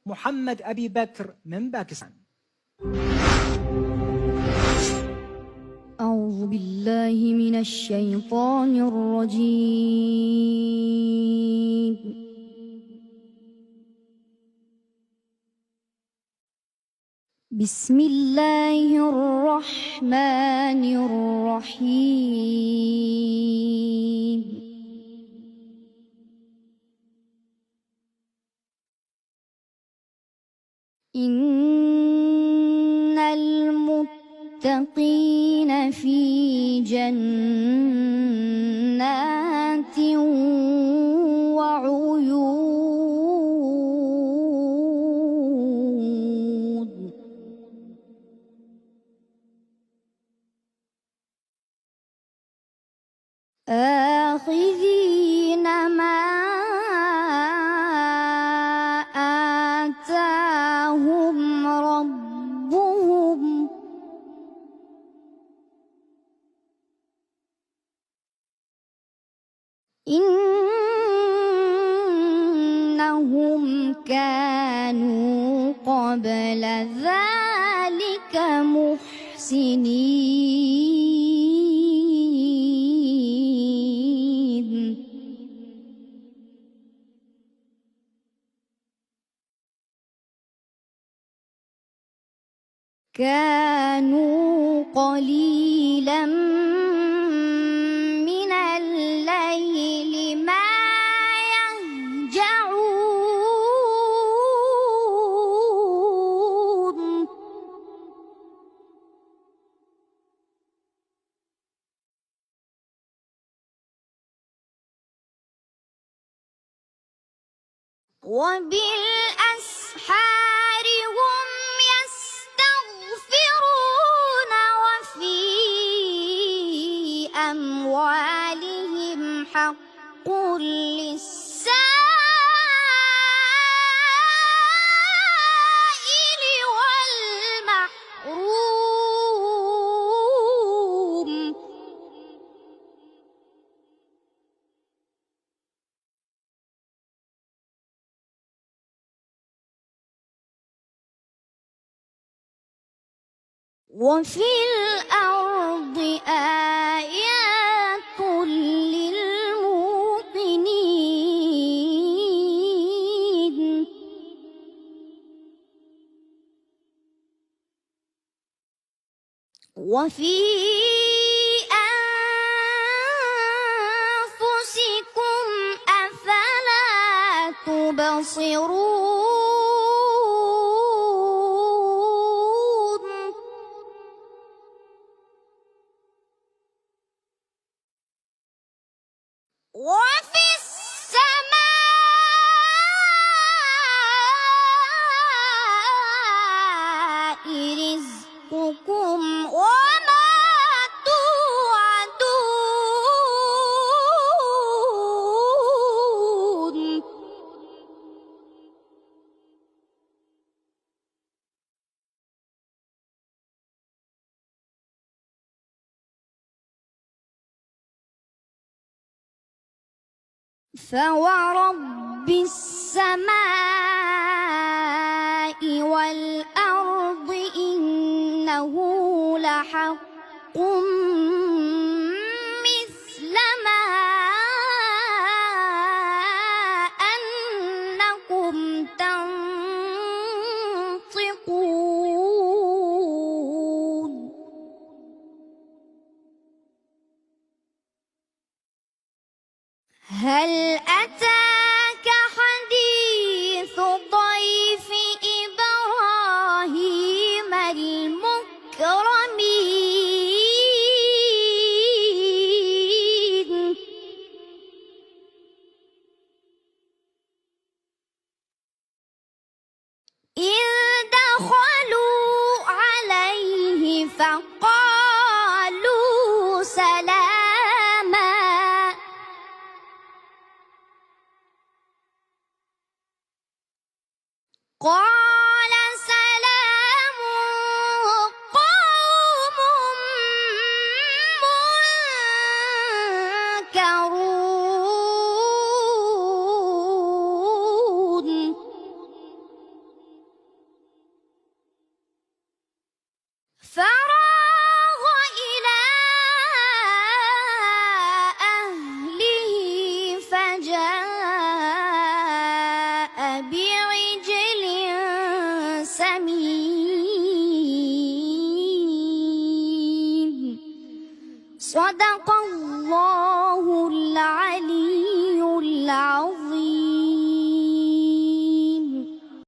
محمد أبي بكر من باكستان. أعوذ بالله من الشيطان الرجيم. بسم الله الرحمن الرحيم. إن المتقين في جنات وعيون آخذين ما آتاهم ربهم إنهم كانوا قبل ذلك محسنين. كانوا قليلا من الليل ما يهجعون وبالأسحار هم يستغفرون وفي أموالهم حق للسائل والمحروم. وفي الأرض آيات للموقنين. وفي أنفسكم أفلا تبصرون. وفي السماء رزقكم وما توعدون. فورب السماء والأرض إنه لحق مثل ما أنكم تنطقون. هل أتاك حديث ضيف إبراهيم المكرمين؟ إذ دخلوا عليه فقالوا سلاما. قال سلام قوم منكرون. صدق الله العلي العظيم.